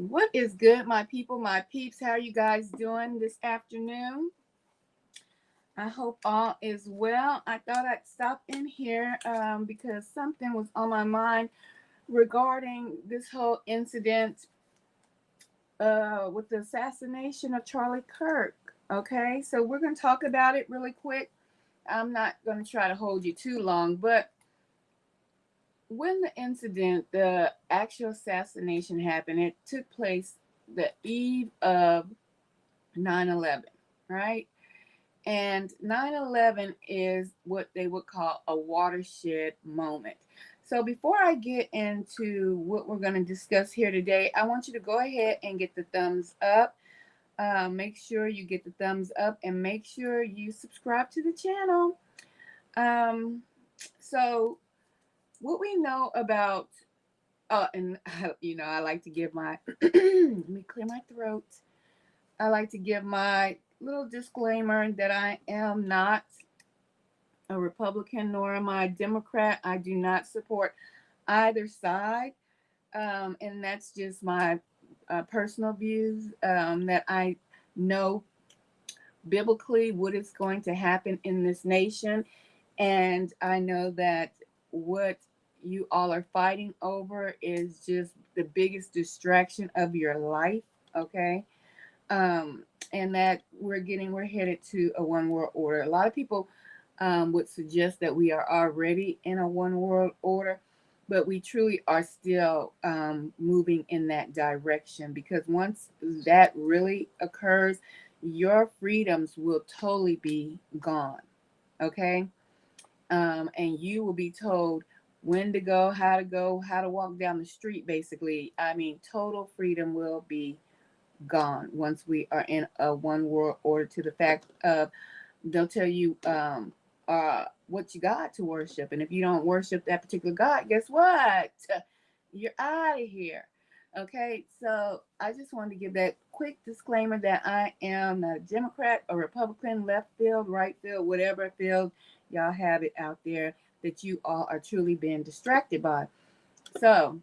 What is good, my people, my peeps? How are you guys doing this afternoon? I hope all is well. I thought I'd stop in here because something was on my mind regarding this whole incident with the assassination of Charlie Kirk. Okay, so we're going to talk about it really quick. I'm not going to try to hold you too long, but when the incident, the actual assassination happened, it took place the eve of 9/11, right? And 9/11 is what they would call a watershed moment. So before I get into what we're going to discuss here today, I want you to go ahead and get the thumbs up. Make sure you get the thumbs up and make sure you subscribe to the channel. Um, so what we know about, and I like to give my, let me clear my throat. I like to give my little disclaimer that I am not a Republican nor am I a Democrat. I do not support either side. And that's just my personal views that I know biblically what is going to happen in this nation. And I know that what you all are fighting over is just the biggest distraction of your life. Okay. And that we're headed to a one world order. A lot of people would suggest that we are already in a one world order, but we truly are still moving in that direction because once that really occurs, your freedoms will totally be gone. Okay, and you will be told when to go, how to walk down the street. Basically, I mean, total freedom will be gone once we are in a one world order to the fact of they'll tell you what you got to worship. And if you don't worship that particular God, guess what? You're out of here. Okay, so I just wanted to give that quick disclaimer that I am not a Democrat or Republican, left field, right field, whatever field y'all have it out there that you all are truly being distracted by. So,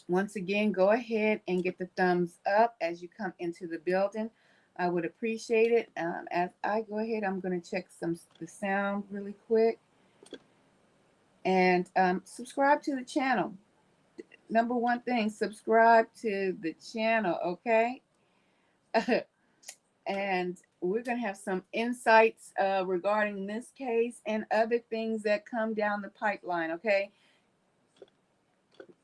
once again, go ahead and get the thumbs up as you come into the building. I would appreciate it. As I go ahead, I'm going to check the sound really quick and subscribe to the channel. Number one thing, subscribe to the channel, okay? And we're going to have some insights regarding this case and other things that come down the pipeline, okay?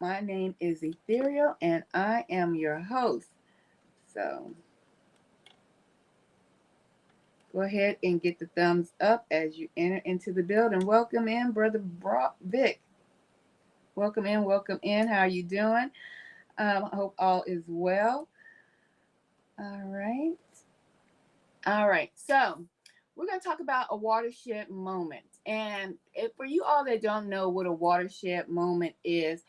My name is Ethereal and I am your host. So go ahead and get the thumbs up as you enter into the building. Welcome in, Brother Vic. Welcome in, welcome in. How are you doing? I hope all is well. All right. All right. So we're going to talk about a watershed moment. And for you all that don't know what a watershed moment is,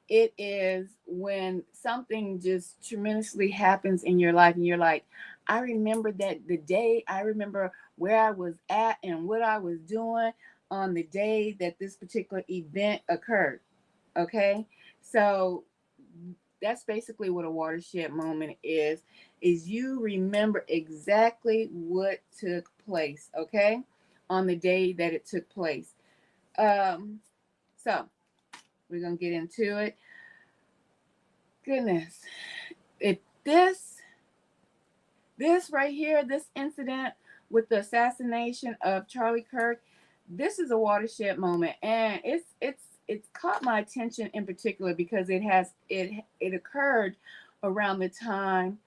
it is when something just tremendously happens in your life and you're like, I remember that the day, I remember where I was at and what I was doing on the day that this particular event occurred. Okay. So that's basically what a watershed moment is you remember exactly what took place, okay, on the day that it took place. So we're gonna get into it. Goodness, if this right here, this incident with the assassination of Charlie Kirk, this is a watershed moment, and it's caught my attention in particular because it occurred around the time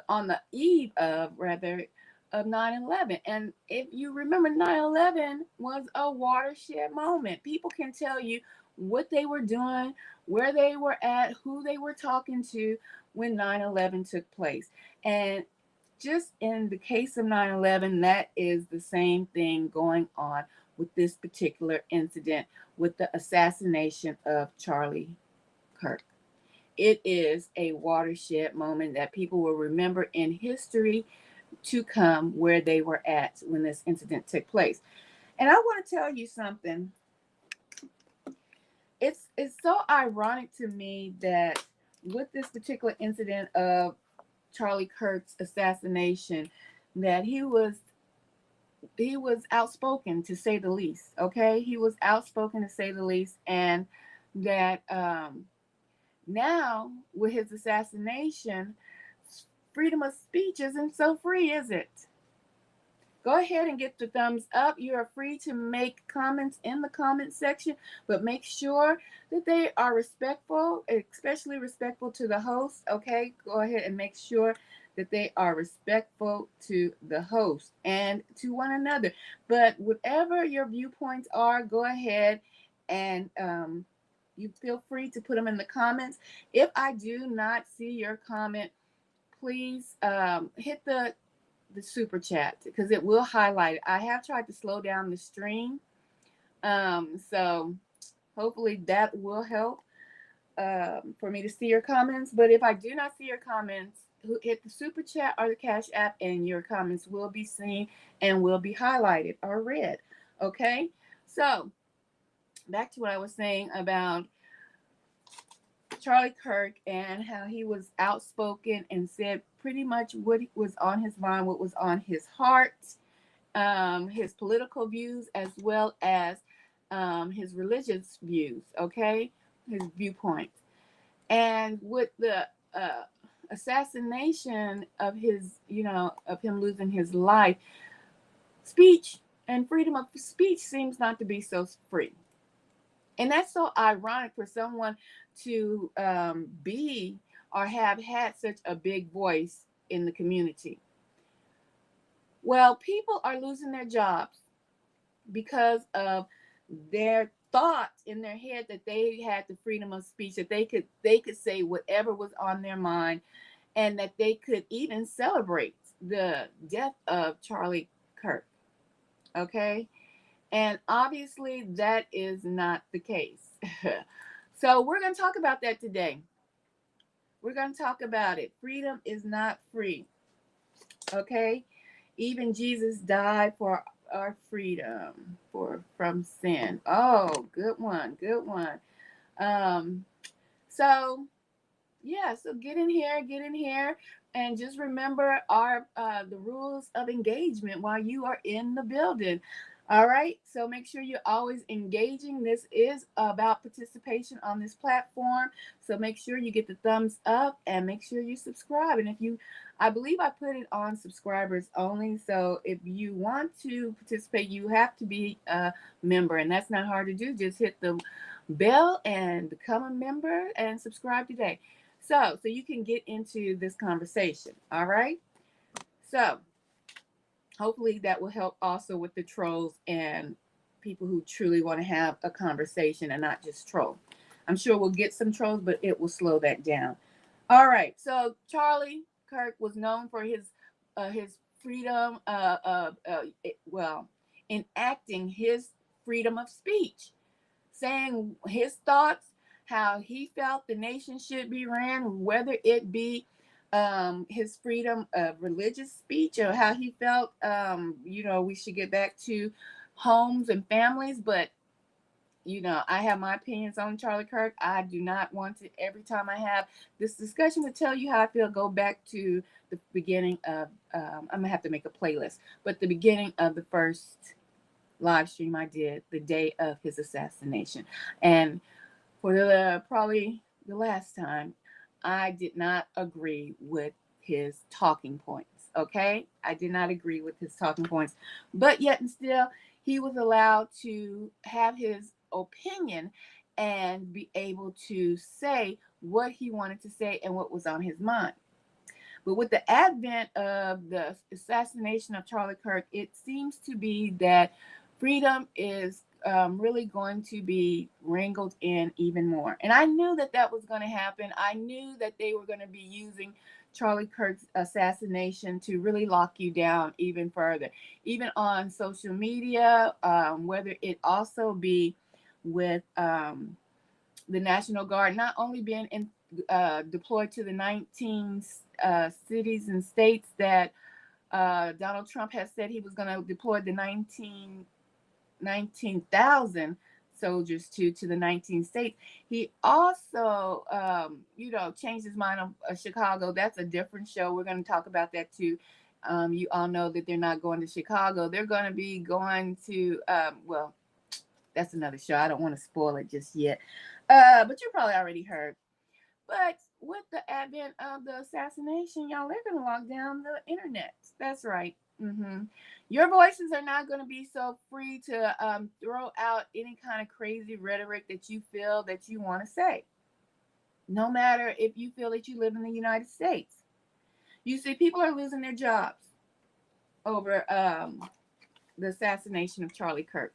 on the eve of rather of 9/11. And if you remember, 9/11 was a watershed moment. People can tell you what they were doing, where they were at, who they were talking to when 9/11 took place. And just in the case of 9/11, that is the same thing going on with this particular incident with the assassination of Charlie Kirk. It is a watershed moment that people will remember in history to come where they were at when this incident took place. And I want to tell you something. It's so ironic to me that with this particular incident of Charlie Kirk's assassination, that he was outspoken, to say the least. Okay, he was outspoken, to say the least, and that now with his assassination, freedom of speech isn't so free, is it? Go ahead and get the thumbs up. You are free to make comments in the comment section, but make sure that they are respectful, especially respectful to the host. Okay, go ahead and make sure that they are respectful to the host and to one another. But whatever your viewpoints are, go ahead and you feel free to put them in the comments. If I do not see your comment, please hit the super chat, because it will highlight it. I have tried to slow down the stream, so hopefully that will help for me to see your comments. But if I do not see your comments, hit the super chat or the Cash App, and your comments will be seen and will be highlighted or read. Okay, so back to what I was saying about Charlie Kirk and how he was outspoken and said pretty much what was on his mind, what was on his heart, his political views, as well as his religious views, okay, his viewpoints. And with the assassination of his, of him losing his life, speech and freedom of speech seems not to be so free. And that's so ironic for someone to be or have had such a big voice in the community. Well, people are losing their jobs because of their thoughts in their head that they had the freedom of speech, that they could say whatever was on their mind, and that they could even celebrate the death of Charlie Kirk. Okay? And obviously that is not the case. So we're going to talk about that today. We're going to talk about it. Freedom is not free. Okay? Even Jesus died for our freedom from sin. Oh, good one. Good one. So yeah, so get in here and just remember our the rules of engagement while you are in the building. All right, so make sure you're always engaging. This is about participation on this platform, so make sure you get the thumbs up and make sure you subscribe. And I believe I put it on subscribers only, so if you want to participate, you have to be a member, and that's not hard to do. Just hit the bell and become a member and subscribe today. So you can get into this conversation. All right. So hopefully that will help also with the trolls and people who truly want to have a conversation and not just troll. I'm sure we'll get some trolls, but it will slow that down. All right. So Charlie Kirk was known for his freedom, enacting his freedom of speech, saying his thoughts, how he felt the nation should be ran, whether it be his freedom of religious speech, or how he felt, we should get back to homes and families. But, I have my opinions on Charlie Kirk. I do not want to, every time I have this discussion, to tell you how I feel, go back to the beginning of, I'm going to have to make a playlist, but the beginning of the first live stream I did the day of his assassination. And for probably the last time, I did not agree with his talking points. Okay, I did not agree with his talking points, but yet and still, he was allowed to have his opinion and be able to say what he wanted to say and what was on his mind. But with the advent of the assassination of Charlie Kirk, it seems to be that freedom is really going to be wrangled in even more. And I knew that was going to happen. I knew that they were going to be using Charlie Kirk's assassination to really lock you down even further, even on social media, whether it also be with the National Guard not only being deployed to the 19 cities and states that Donald Trump has said he was going to deploy the 19,000 soldiers to the 19 states. He also, changed his mind on Chicago. That's a different show. We're going to talk about that too. You all know that they're not going to Chicago. They're going to be going to, that's another show. I don't want to spoil it just yet. But you probably already heard. But with the advent of the assassination, y'all, they're going to lock down the internet. That's right. Your voices are not going to be so free to throw out any kind of crazy rhetoric that you feel that you want to say. No matter if you feel that you live in the United States. You see, people are losing their jobs over the assassination of Charlie Kirk.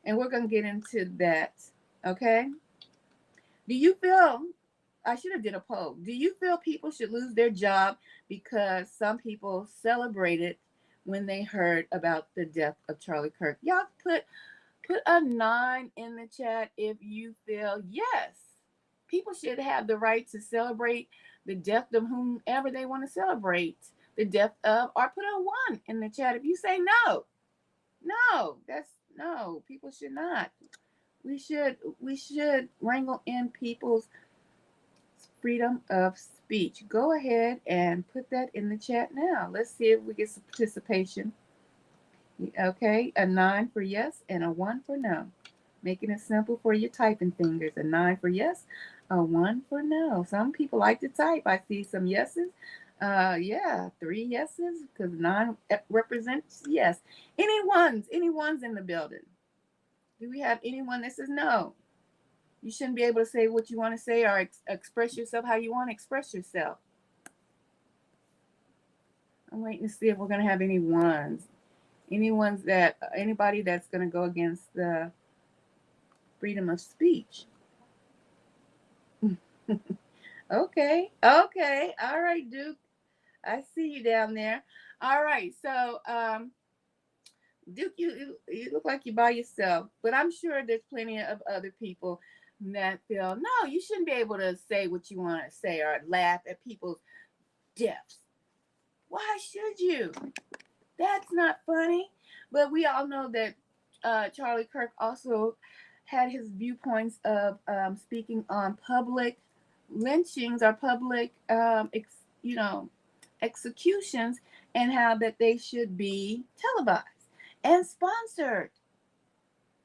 And we're going to get into that, okay? Do you feel, I should have did a poll. Do you feel people should lose their job because some people celebrated when they heard about the death of Charlie Kirk? Y'all put a 9 in the chat if you feel yes. People should have the right to celebrate the death of whomever they want to celebrate the death of, or put a 1 in the chat if you say no. No, people should not. We should wrangle in people's freedom of speech. Go ahead and put that in the chat now. Let's see if we get some participation. Okay, a 9 for yes and a 1 for no. Making it simple for your typing fingers. A 9 for yes, a 1 for no. Some people like to type. I see some yeses. 3 yeses because 9 represents yes. Any ones in the building? Do we have anyone that says no? You shouldn't be able to say what you want to say or express yourself how you want to express yourself. I'm waiting to see if we're going to have any ones. Anybody that's going to go against the freedom of speech. Okay. All right, Duke. I see you down there. All right. So, Duke, you look like you're by yourself, but I'm sure there's plenty of other people that feel, no, you shouldn't be able to say what you want to say or laugh at people's deaths. Why should you? That's not funny. But we all know that Charlie Kirk also had his viewpoints of speaking on public lynchings or public, executions, and how that they should be televised and sponsored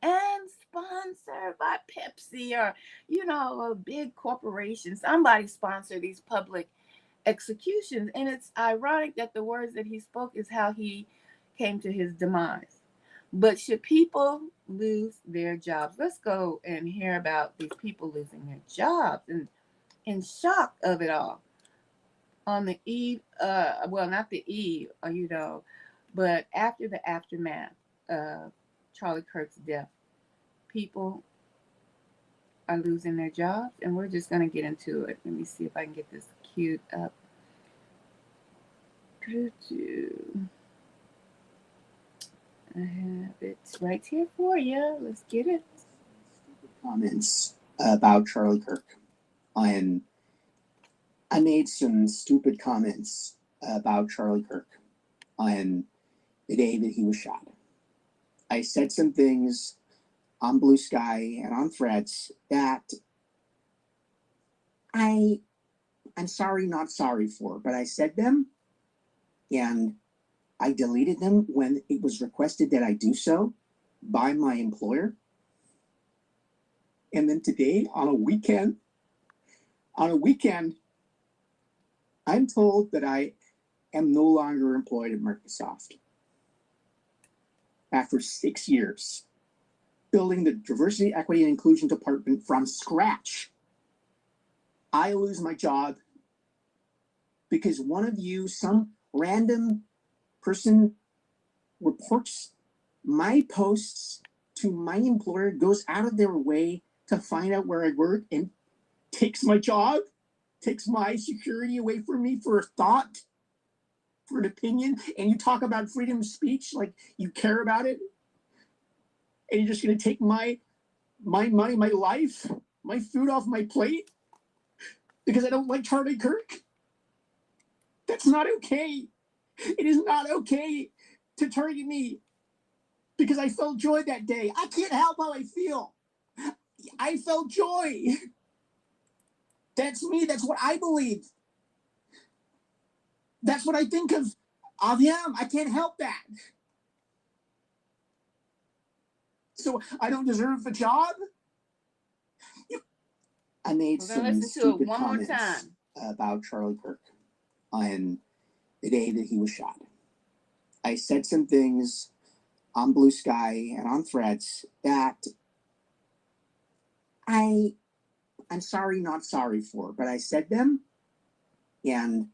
by Pepsi or, a big corporation. Somebody sponsor these public executions. And it's ironic that the words that he spoke is how he came to his demise. But should people lose their jobs? Let's go and hear about these people losing their jobs and in shock of it all. On the eve, not the eve, but after the aftermath of Charlie Kirk's death, people are losing their jobs, and we're just going to get into it. Let me see if I can get this queued up. I have it right here for you. Let's get it. Comments about Charlie Kirk. I made some stupid comments about Charlie Kirk on the day that he was shot. I said some things on Blue Sky and on Threads that I'm sorry, not sorry for, but I said them and I deleted them when it was requested that I do so by my employer. And then today, on a weekend, I'm told that I am no longer employed at Microsoft. After 6 years, building the Diversity, Equity, and Inclusion Department from scratch, I lose my job because one of you, some random person, reports my posts to my employer, goes out of their way to find out where I work, and takes my job, takes my security away from me for a thought, for an opinion. And you talk about freedom of speech like you care about it, and you're just going to take my money, my life, my food off my plate because I don't like Charlie Kirk? That's not okay. It is not okay to target me because I felt joy that day. I can't help how I feel. I felt joy. That's me. That's what I believe. That's what I think of him. I can't help that. So I don't deserve a job. I made We're gonna some listen to it stupid one more comments time. about Charlie Kirk on the day that he was shot. I said some things on Blue Sky and on Threads that I'm sorry, not sorry for, but I said them and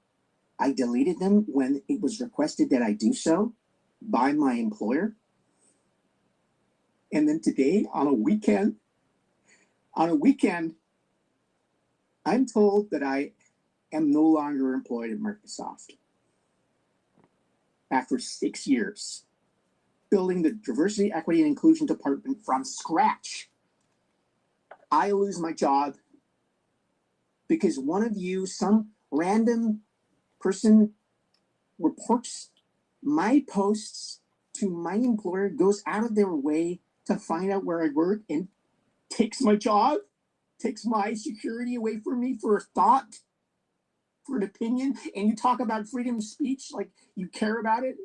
I deleted them when it was requested that I do so by my employer. And then today, on a weekend, I'm told that I am no longer employed at Microsoft. After 6 years building the diversity, equity, and inclusion department from scratch, I lose my job because one of you, some random person, reports my posts to my employer, goes out of their way to find out where I work and takes my job, takes my security away from me for a thought, for an opinion. And you talk about freedom of speech like you care about it,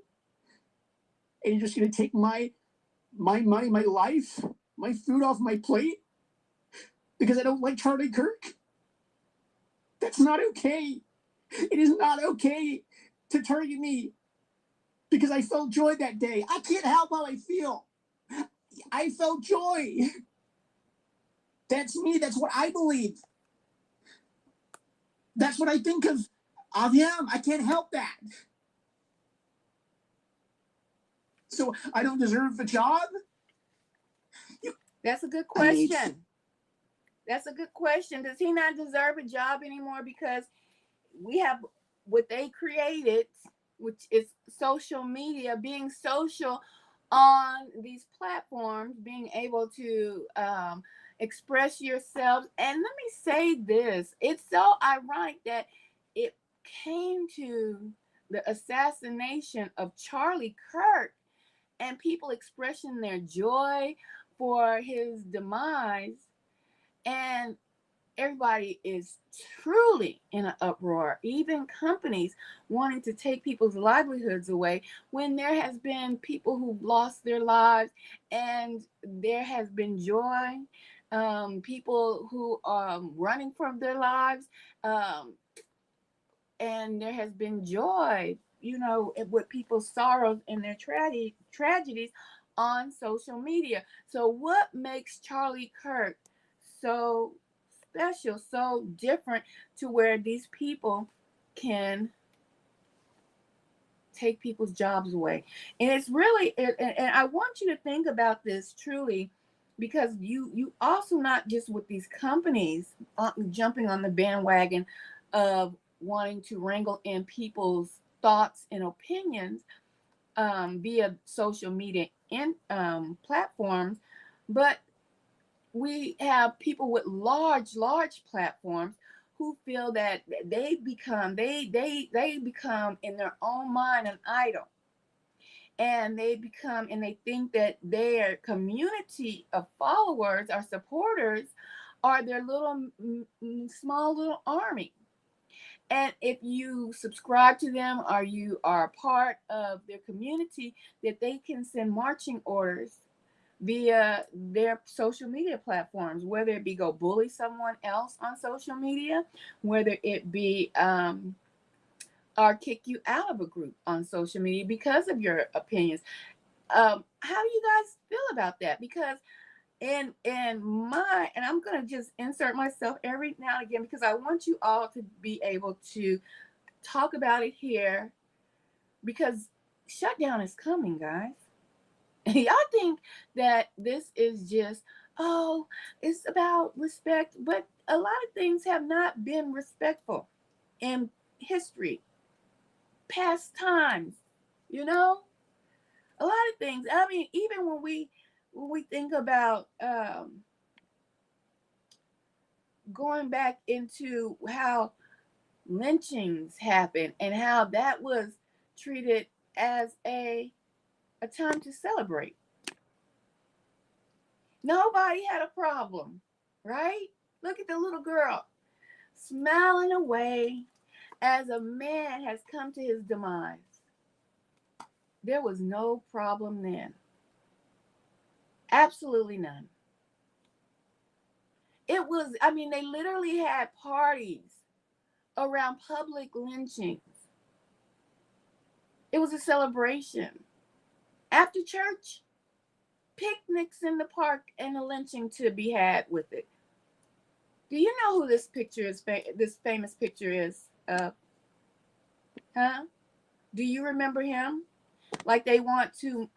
and you're just going to take my money, my life, my food off my plate because I don't like Charlie Kirk? That's not okay. It is not okay to target me because I felt joy that day. I can't help how I feel. I felt joy. That's me. That's what I believe. That's what I think of him. I can't help that. So I don't deserve a job? That's a good question. That's a good question. Does he not deserve a job anymore? Because we have what they created, which is social media, being social on these platforms, being able to express yourselves. And let me say this, it's so ironic that it came to the assassination of Charlie Kirk and people expressing their joy for his demise, and everybody is truly in an uproar, even companies wanting to take people's livelihoods away when there has been people who've lost their lives and there has been joy, people who are running from their lives, and there has been joy, with people's sorrows and their tragedies on social media. So what makes Charlie Kirk so special, so different, to where these people can take people's jobs away? And it's really, and I want you to think about this truly, because you also, not just with these companies jumping on the bandwagon of wanting to wrangle in people's thoughts and opinions via social media and platforms, but we have people with large platforms who feel that they become in their own mind an idol, and they think that their community of followers or supporters are their small little army. And if you subscribe to them or you are a part of their community, that they can send marching orders via their social media platforms, whether it be go bully someone else on social media, whether it be or kick you out of a group on social media because of your opinions. How do you guys feel about that? Because and I'm gonna just insert myself every now and again, because I want you all to be able to talk about it here, because shutdown is coming, guys. Y'all think that this is just, it's about respect, but a lot of things have not been respectful in history, past times, a lot of things. I mean, even when we think about going back into how lynchings happened and how that was treated as a time to celebrate. Nobody had a problem right? Look at the little girl smiling away as a man has come to his demise. There was no problem then. Absolutely none. It was, I mean, they literally had parties around public lynchings. It was a celebration. After church, picnics in the park and a lynching to be had with it. Do you know who this picture is? This famous picture is? Huh? Do you remember him? Like they want to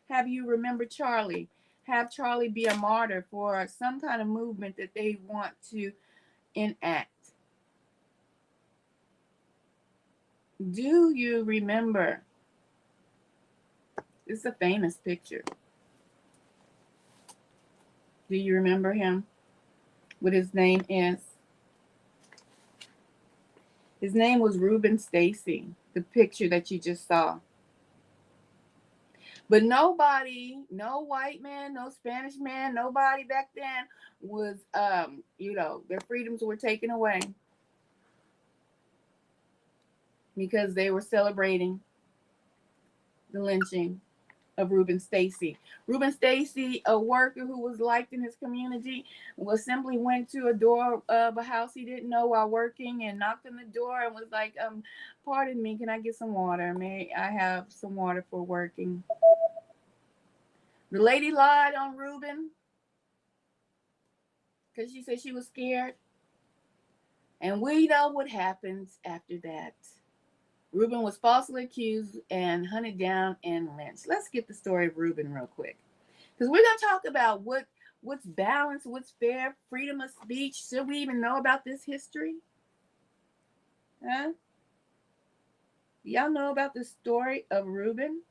have you remember Charlie, have Charlie be a martyr for some kind of movement that they want to enact. Do you remember? It's a famous picture. Do you remember him? What his name is? His name was Reuben Stacy, the picture that you just saw. But nobody, no white man, no Spanish man, nobody back then was, their freedoms were taken away because they were celebrating the lynching of Reuben Stacy. Reuben Stacy, a worker who was liked in his community, was simply went to a door of a house he didn't know while working and knocked on the door and was like, pardon me, can I get some water? May I have some water for working? The lady lied on Reuben because she said she was scared. And we know what happens after that. Reuben was falsely accused and hunted down and lynched. Let's get the story of Reuben real quick. Because we're going to talk about what's balanced, what's fair, freedom of speech. Should we even know about this history? Huh? Y'all know about the story of Reuben?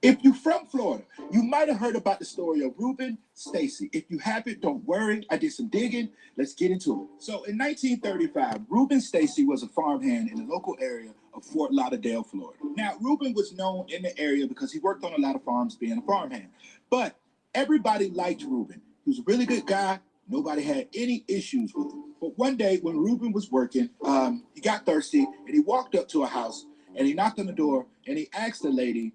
If you're from Florida, you might have heard about the story of Reuben Stacy. If you haven't, don't worry. I did some digging. Let's get into it. So in 1935, Reuben Stacy was a farmhand in the local area of Fort Lauderdale, Florida. Now, Reuben was known in the area because he worked on a lot of farms being a farmhand. But everybody liked Reuben. He was a really good guy. Nobody had any issues with him. But one day when Reuben was working, he got thirsty and he walked up to a house and he knocked on the door and he asked the lady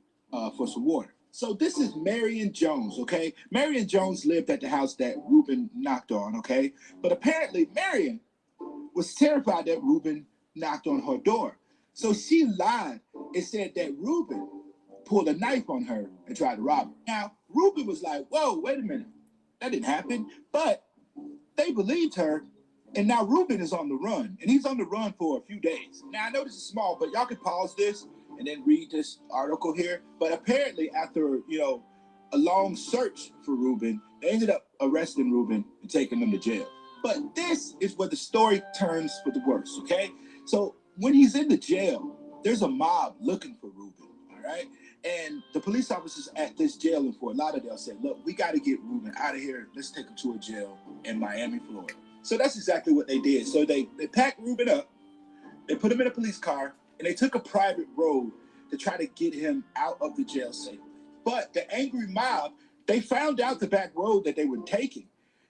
for some water. So this is Marion Jones, okay? Marion Jones lived at the house that Reuben knocked on, okay? But apparently Marion was terrified that Reuben knocked on her door. So she lied and said that Reuben pulled a knife on her and tried to rob her. Now, Reuben was like, whoa, wait a minute. That didn't happen. But they believed her, and now Reuben is on the run, and he's on the run for a few days. Now, I know this is small, but y'all can pause this and then read this article here. But apparently, after, a long search for Reuben, they ended up arresting Reuben and taking him to jail. But this is where the story turns for the worse, okay? So when he's in the jail, there's a mob looking for Reuben, all right? And the police officers at this jail in Fort Lauderdale said, look, we got to get Reuben out of here. Let's take him to a jail in Miami, Florida. So that's exactly what they did. So they packed Reuben up, they put him in a police car, and they took a private road to try to get him out of the jail safely. But the angry mob, they found out the back road that they were taking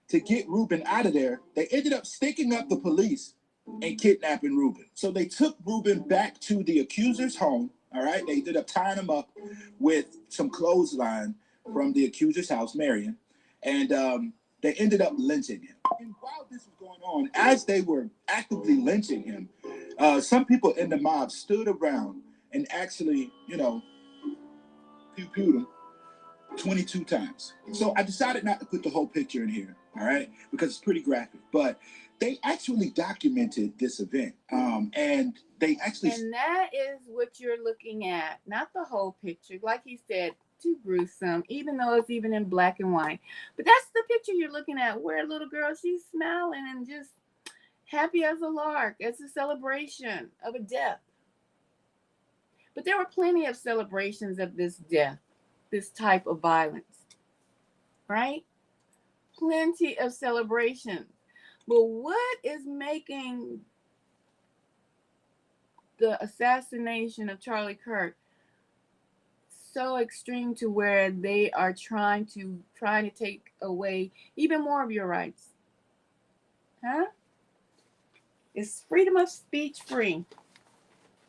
to get Reuben out of there. They ended up sticking up the police and kidnapping Reuben. So they took Reuben back to the accuser's home, all right? They ended up tying him up with some clothesline from the accuser's house, Marion, and they ended up lynching him. And while this was going on, as they were actively lynching him, some people in the mob stood around and actually, pew-pewed him 22 times. So I decided not to put the whole picture in here, all right, because it's pretty graphic. But they actually documented this event, and they actually... And that is what you're looking at, not the whole picture. Like he said, too gruesome, even though it's even in black and white. But that's the picture you're looking at, where a little girl, she's smiling and just happy as a lark. It's a celebration of a death. But there were plenty of celebrations of this death, this type of violence, right? Plenty of celebrations. But what is making the assassination of Charlie Kirk so extreme to where they are trying to take away even more of your rights. Huh? Is freedom of speech free?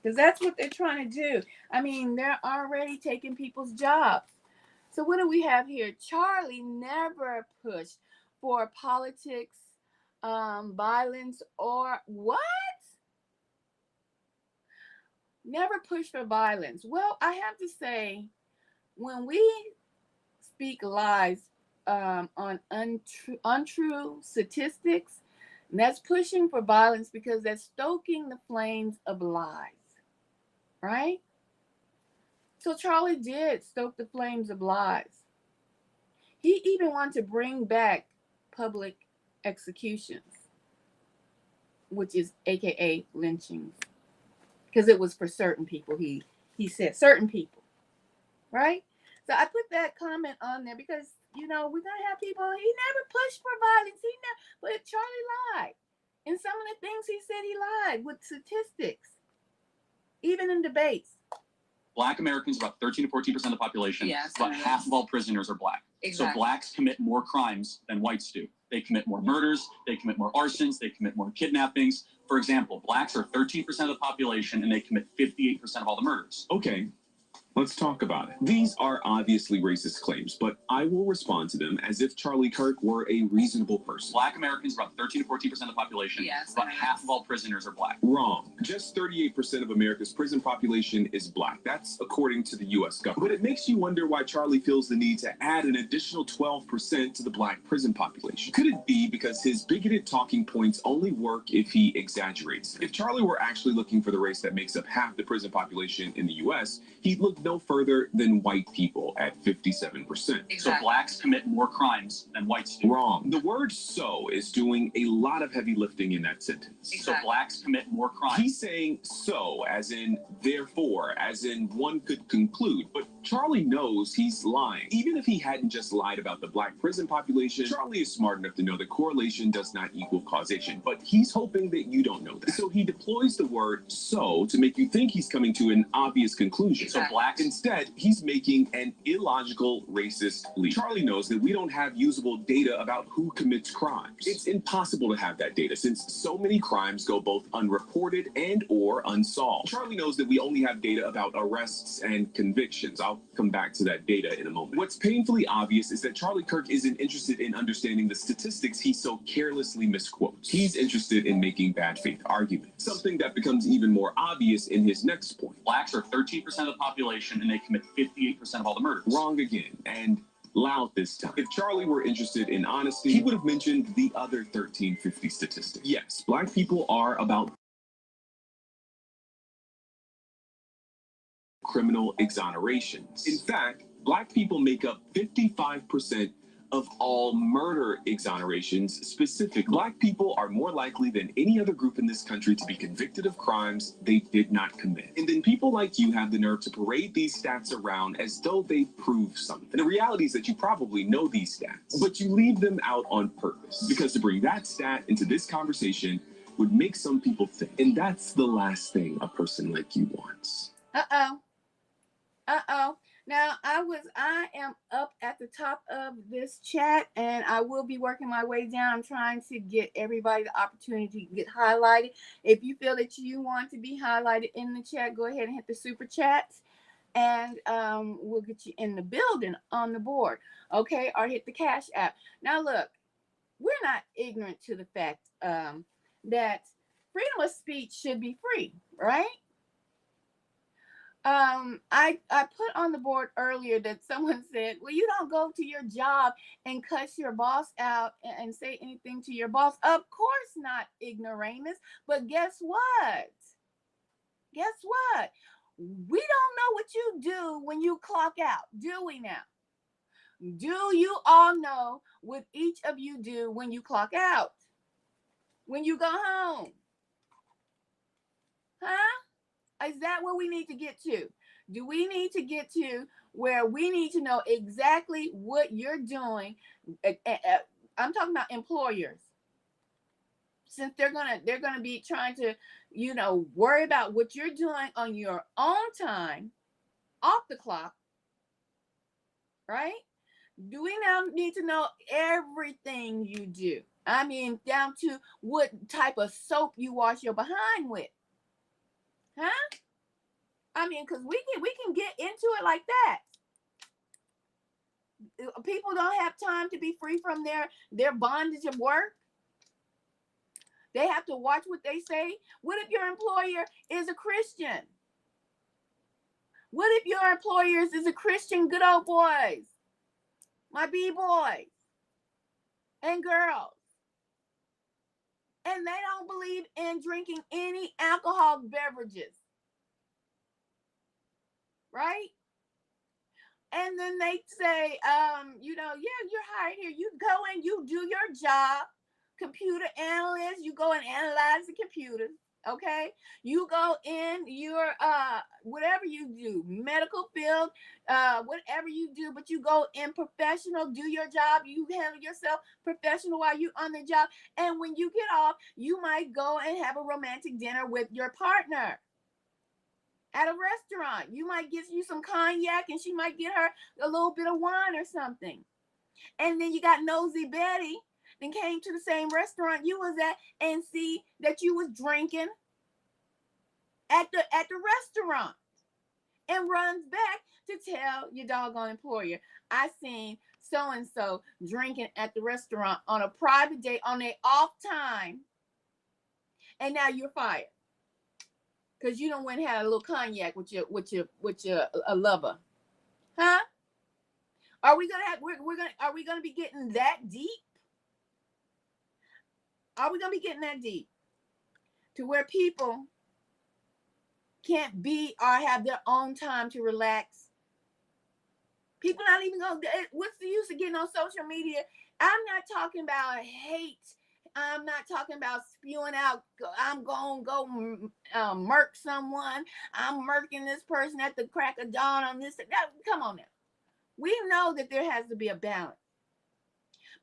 Because that's what they're trying to do. I mean, they're already taking people's jobs. So what do we have here? Charlie never pushed for politics, violence, or what? Never pushed for violence. Well, I have to say, when we speak lies on untrue statistics, that's pushing for violence because that's stoking the flames of lies, right? So Charlie did stoke the flames of lies. He even wanted to bring back public executions, which is AKA lynchings, because it was for certain people. He said certain people, right? So I put that comment on there because, we're gonna have people. He never pushed for violence. But Charlie lied. And some of the things he said, he lied with statistics, even in debates. Black Americans are about 13 to 14% of the population. Yes, but half of all prisoners are Black. Exactly. So Blacks commit more crimes than whites do. They commit more murders, they commit more arsons, they commit more kidnappings. For example, Blacks are 13% of the population and they commit 58% of all the murders. Okay, let's talk about it. These are obviously racist claims, but I will respond to them as if Charlie Kirk were a reasonable person. Black Americans are about 13 to 14% of the population. Yes, but half of all prisoners are Black. Wrong. Just 38% of America's prison population is Black. That's according to the U.S. government. But it makes you wonder why Charlie feels the need to add an additional 12% to the Black prison population. Could it be because his bigoted talking points only work if he exaggerates? If Charlie were actually looking for the race that makes up half the prison population in the U.S., he'd look no further than white people at 57%. Exactly. So Blacks commit more crimes than whites do. Wrong. The word "so" is doing a lot of heavy lifting in that sentence. So Blacks commit more crimes. He's saying "so" as in therefore, as in one could conclude, but Charlie knows he's lying. Even if he hadn't just lied about the Black prison population, Charlie is smart enough to know that correlation does not equal causation, but he's hoping that you don't know that. So he deploys the word "so" to make you think he's coming to an obvious conclusion. So Blacks Instead, he's making an illogical, racist leap. Charlie knows that we don't have usable data about who commits crimes. It's impossible to have that data since so many crimes go both unreported and or unsolved. Charlie knows that we only have data about arrests and convictions. I'll come back to that data in a moment. What's painfully obvious is that Charlie Kirk isn't interested in understanding the statistics he so carelessly misquotes. He's interested in making bad faith arguments, something that becomes even more obvious in his next point. Blacks are 13% of the population and they commit 58% of all the murders. Wrong again, and loud this time. If Charlie were interested in honesty, he would have mentioned the other 1350 statistic. Yes, Black people are about criminal exonerations. In fact, Black people make up 55% of all murder exonerations. Specifically, Black people are more likely than any other group in this country to be convicted of crimes they did not commit. And then people like you have the nerve to parade these stats around as though they prove something. And the reality is that you probably know these stats, but you leave them out on purpose, because to bring that stat into this conversation would make some people think. And that's the last thing a person like you wants. Uh-oh. Now, I am up at the top of this chat, and I will be working my way down. I'm trying to get everybody the opportunity to get highlighted. If you feel that you want to be highlighted in the chat, go ahead and hit the super chats, and we'll get you in the building on the board, okay? Or hit the Cash App. Now, look, we're not ignorant to the fact that freedom of speech should be free, right? I put on the board earlier that someone said, well, you don't go to your job and cuss your boss out and say anything to your boss. Of course not, ignoramus. But guess what? We don't know what you do when you clock out, do we now? Do you all know what each of you do when you clock out? When you go home? Huh? Is that where we need to get to? Do we need to get to where we need to know exactly what you're doing? I'm talking about employers. Since they're gonna be trying to, worry about what you're doing on your own time, off the clock, right? Do we now need to know everything you do? I mean, down to what type of soap you wash your behind with, huh? I mean, because we can get into it like that. People don't have time to be free from their bondage of work. They have to watch what they say. What if your employer is a Christian? What if your employers is a Christian good old boys? My B-boys and girls. And they don't believe in drinking any alcohol beverages. Right? And then they say, yeah, you're hired here. You go and you do your job. Computer analyst, you go and analyze the computers. Okay, you go in your whatever you do, medical field, whatever you do, but you go in professional, do your job, you handle yourself professional while you're on the job. And when you get off, you might go and have a romantic dinner with your partner at a restaurant. You might get you some cognac and she might get her a little bit of wine or something. And then you got nosy Betty then came to the same restaurant you was at and see that you was drinking at the restaurant and runs back to tell your doggone employer, I seen so-and-so drinking at the restaurant on a private day on their off time, and now you're fired because you done went and had a little cognac with your lover, huh? Are we gonna be getting that deep? Are we gonna be getting that deep to where people can't be or have their own time to relax? People not even gonna. What's the use of getting on social media? I'm not talking about hate. I'm not talking about spewing out. I'm gonna go murk someone. I'm murking this person at the crack of dawn on this. Come on now. We know that there has to be a balance.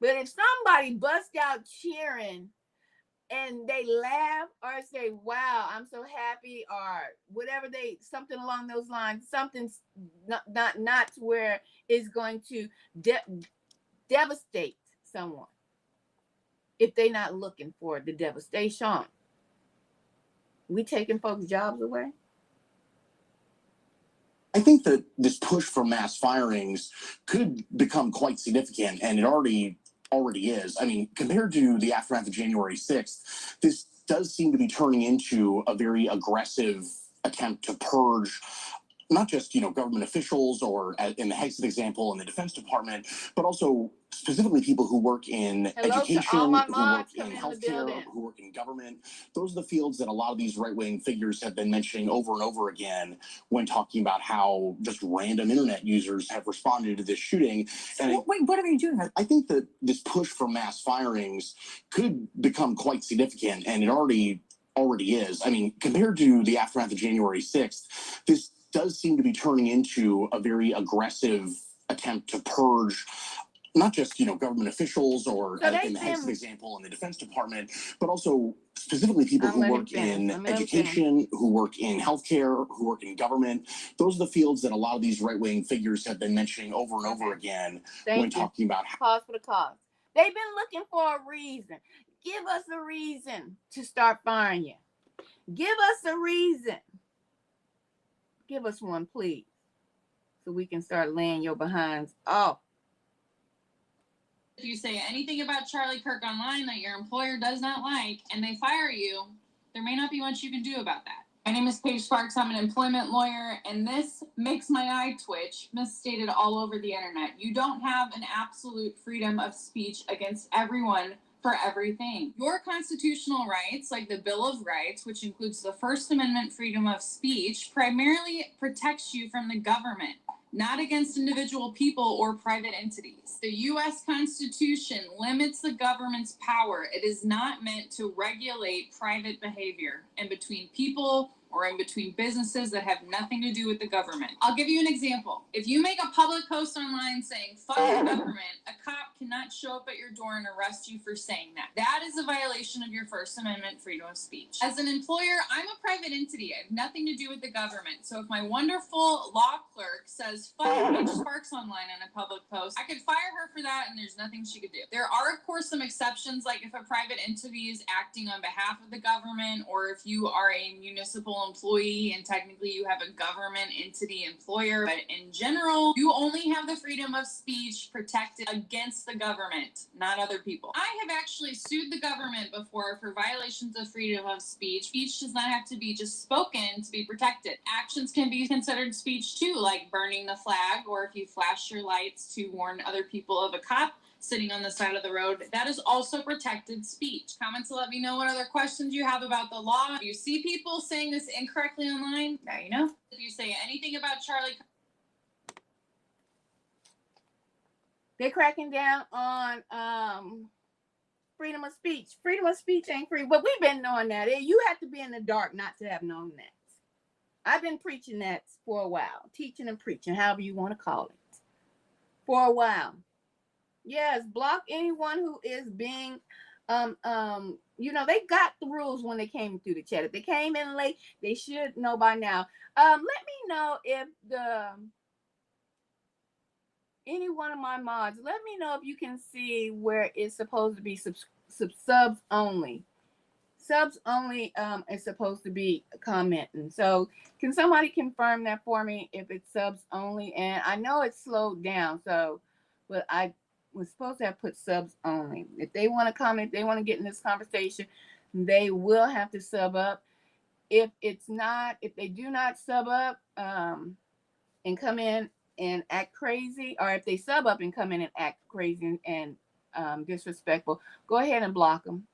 But if somebody busts out cheering and they laugh or say, wow, I'm so happy, or whatever, something along those lines, something's not to where it's going to devastate someone if they're not looking for the devastation. We taking folks' jobs away? I think that this push for mass firings could become quite significant, and it already is. I mean, compared to the aftermath of January 6th, this does seem to be turning into a very aggressive attempt to purge not just, government officials or, in the Hexit example, in the Defense Department, but also specifically people who work in education, who work in healthcare, who work in government. Those are the fields that a lot of these right-wing figures have been mentioning over and over again when talking about how just random internet users have responded to this shooting. And wait, what are they doing? I think that this push for mass firings could become quite significant, and it already is. I mean, compared to the aftermath of January 6th, this does seem to be turning into a very aggressive attempt to purge not just, government officials or, in the Hexit example, in the Defense Department, but also specifically people who work in education, who work in healthcare, who work in government. Those are the fields that a lot of these right-wing figures have been mentioning over and over again when talking about cause for the cause. They've been looking for a reason. Give us a reason to start firing you. Give us a reason. Give us one, please, so we can start laying your behinds off. If you say anything about Charlie Kirk online that your employer does not like and they fire you, there may not be much you can do about that. My name is Paige Sparks. I'm an employment lawyer, and this makes my eye twitch, misstated all over the internet. You don't have an absolute freedom of speech against everyone for everything. Your constitutional rights, like the Bill of Rights, which includes the First Amendment freedom of speech, primarily protects you from the government, not against individual people or private entities. The U.S. Constitution limits the government's power. It is not meant to regulate private behavior and between people or in between businesses that have nothing to do with the government. I'll give you an example. If you make a public post online saying, fuck the government, a cop cannot show up at your door and arrest you for saying that. That is a violation of your First Amendment freedom of speech. As an employer, I'm a private entity. I have nothing to do with the government. So if my wonderful law clerk says, fuck Paige Sparks online in a public post, I could fire her for that and there's nothing she could do. There are, of course, some exceptions, like if a private entity is acting on behalf of the government, or if you are a municipal employee and technically you have a government entity employer. But in general, you only have the freedom of speech protected against the government, not other people. I have actually sued the government before for violations of freedom of speech. Speech does not have to be just spoken to be protected. Actions can be considered speech too, like burning the flag, or if you flash your lights to warn other people of a cop sitting on the side of the road. That is also protected speech. Comments to let me know what other questions you have about the law. If you see people saying this incorrectly online, now you know. If you say anything about Charlie, they're cracking down on freedom of speech. Freedom of speech ain't free, but we've been knowing that. You have to be in the dark not to have known that. I've been preaching that for a while, teaching and preaching, however you want to call it, for a while. Yes, block anyone who is being, they got the rules when they came through the chat. If they came in late, they should know by now. Let me know if any one of my mods, let me know if you can see where it's supposed to be subs only. Subs only is supposed to be commenting. So can somebody confirm that for me if it's subs only? And I know it's slowed down, but I was supposed to have put subs only. If they want to comment, if they want to get in this conversation, they will have to sub up. If they do not sub up and come in and act crazy, or if they sub up and come in and act crazy and disrespectful, go ahead and block them.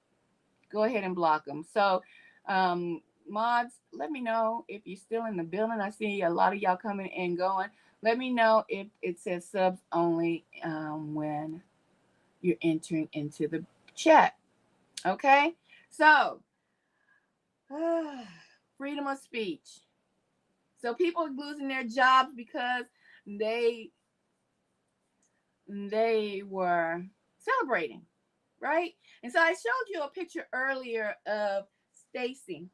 Go ahead and block them. So mods, let me know if you're still in the building. I see a lot of y'all coming and going. Let me know if it says subs only when you're entering into the chat. Okay? So, freedom of speech. So people are losing their jobs because they were celebrating, right? And so I showed you a picture earlier of Stacy,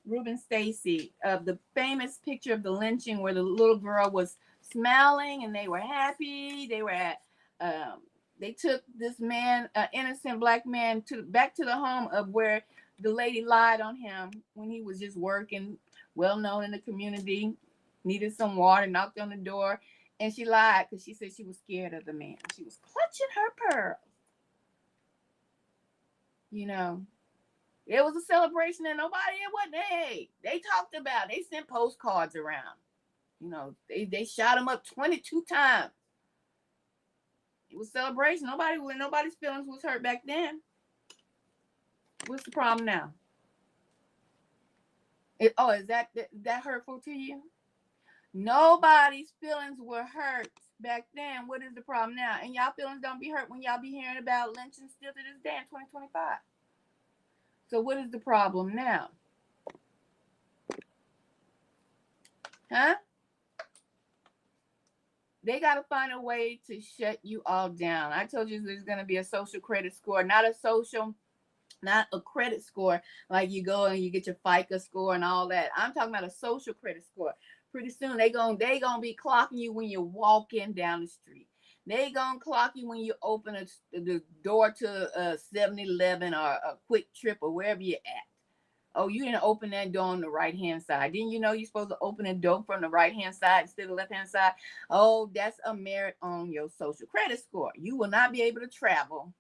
Reuben Stacy, of the famous picture of the lynching where the little girl was smiling and they were happy. They were at they took this man, innocent black man, back to the home of where the lady lied on him when he was just working, well known in the community, needed some water, knocked on the door, and she lied because she said she was scared of the man. She was clutching her pearls. It was a celebration and they talked about. They sent postcards around. They shot him up 22 times. It was celebration. Nobody's feelings was hurt back then. What's the problem now? Is that hurtful to you? Nobody's feelings were hurt back then. What is the problem now? And y'all feelings don't be hurt when y'all be hearing about lynching still to this day in 2025. So what is the problem now? Huh? They got to find a way to shut you all down. I told you there's going to be a social credit score, not a credit score like you go and you get your FICA score and all that. I'm talking about a social credit score. Pretty soon they gonna be clocking you when you're walking down the street. They gonna clock you when you open the door to a 7-Eleven or a Quick Trip or wherever you're at. Oh, you didn't open that door on the right-hand side. Didn't you know you're supposed to open the door from the right-hand side instead of the left-hand side? Oh, that's a merit on your social credit score. You will not be able to travel.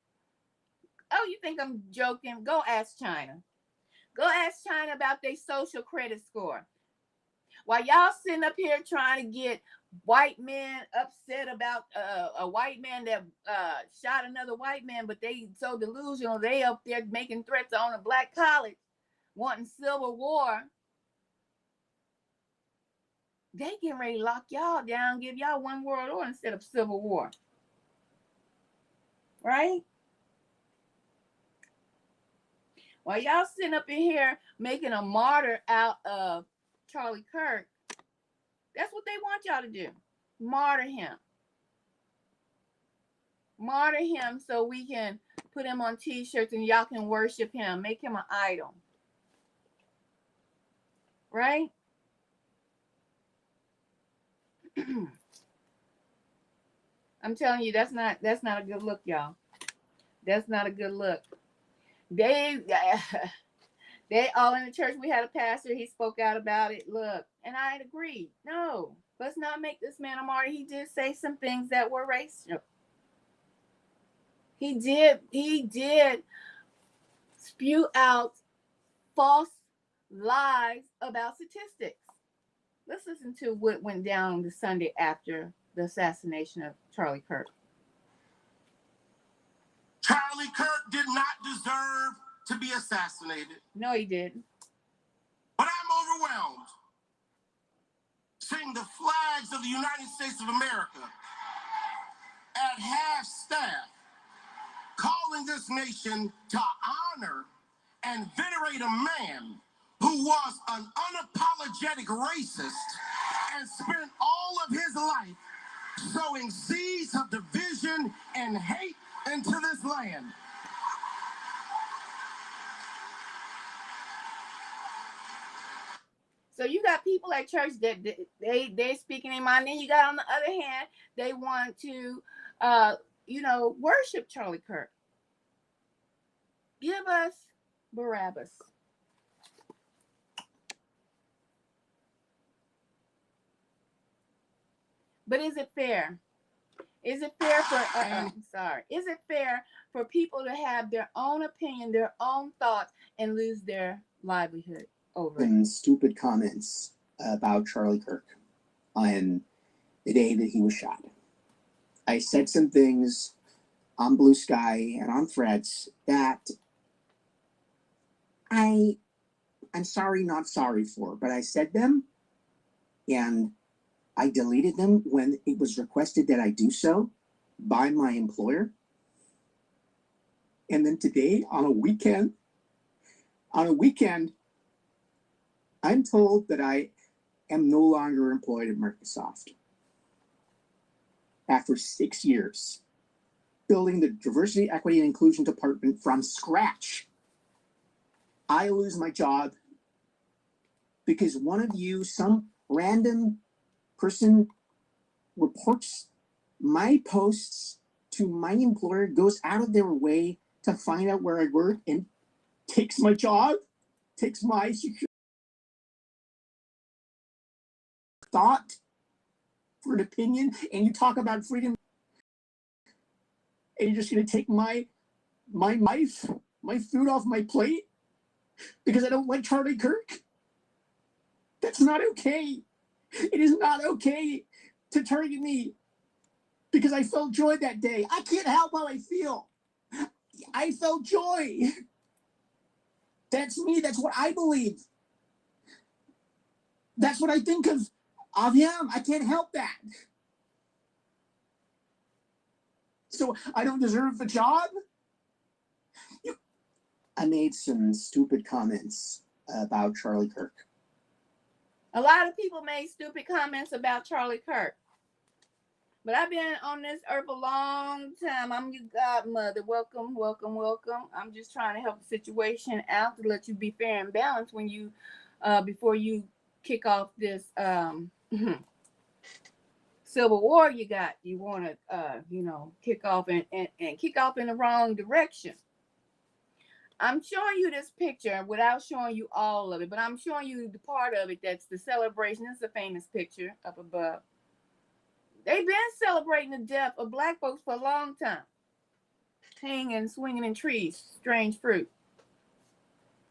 Oh, you think I'm joking? Go ask China. Go ask China about their social credit score. While y'all sitting up here trying to get white men upset about a white man that shot another white man, but they so delusional, they up there making threats on a black college, wanting civil war. They getting ready to lock y'all down, give y'all one world order instead of civil war. Right? While y'all sitting up in here making a martyr out of Charlie Kirk, that's what they want y'all to do. Martyr him. Martyr him so we can put him on t-shirts and y'all can worship him. Make him an idol. Right? I'm telling you, that's not a good look, y'all. That's not a good look. They all in the church. We had a pastor. He spoke out about it. Look, and I agreed. No, let's not make this man a martyr. He did say some things that were racial. He did spew out false lies about statistics. Let's listen to what went down the Sunday after the assassination of Charlie Kirk. Charlie Kirk did not deserve to be assassinated. No, he didn't. But I'm overwhelmed seeing the flags of the United States of America at half staff calling this nation to honor and venerate a man who was an unapologetic racist and spent all of his life sowing seeds of division and hate into this land. So you got people at church that they speaking in mind. Then you got on the other hand, they want to worship Charlie Kirk. Give us Barabbas. But is it fair? Is it fair for Is it fair for people to have their own opinion, their own thoughts, and lose their livelihood over it? And stupid comments about Charlie Kirk on the day that he was shot. I said some things on Blue Sky and on Threads that I'm sorry, not sorry for, but I said them and I deleted them when it was requested that I do so by my employer. And then today on a weekend, I'm told that I am no longer employed at Microsoft. After 6 years building the diversity, equity, and inclusion department from scratch, I lose my job because one of you, some random person, reports my posts to my employer, goes out of their way to find out where I work and takes my job, takes my secure thought for an opinion, and you talk about freedom, and you're just going to take my food off my plate because I don't like Charlie Kirk? That's not okay. It is not okay to target me because I felt joy that day. I can't help how I feel. I felt joy. That's me. That's what I believe. That's what I think of him. I can't help that. So I don't deserve a job? I made some stupid comments about Charlie Kirk. A lot of people made stupid comments about Charlie Kirk. But I've been on this earth a long time. I'm your godmother. Welcome, welcome, welcome. I'm just trying to help the situation out to let you be fair and balanced when you, before you kick off this civil war you want to, kick off and kick off in the wrong direction. I'm showing you this picture without showing you all of it, but I'm showing you the part of it that's the celebration. This is a famous picture up above. They've been celebrating the death of Black folks for a long time. Hanging and swinging in trees, strange fruit.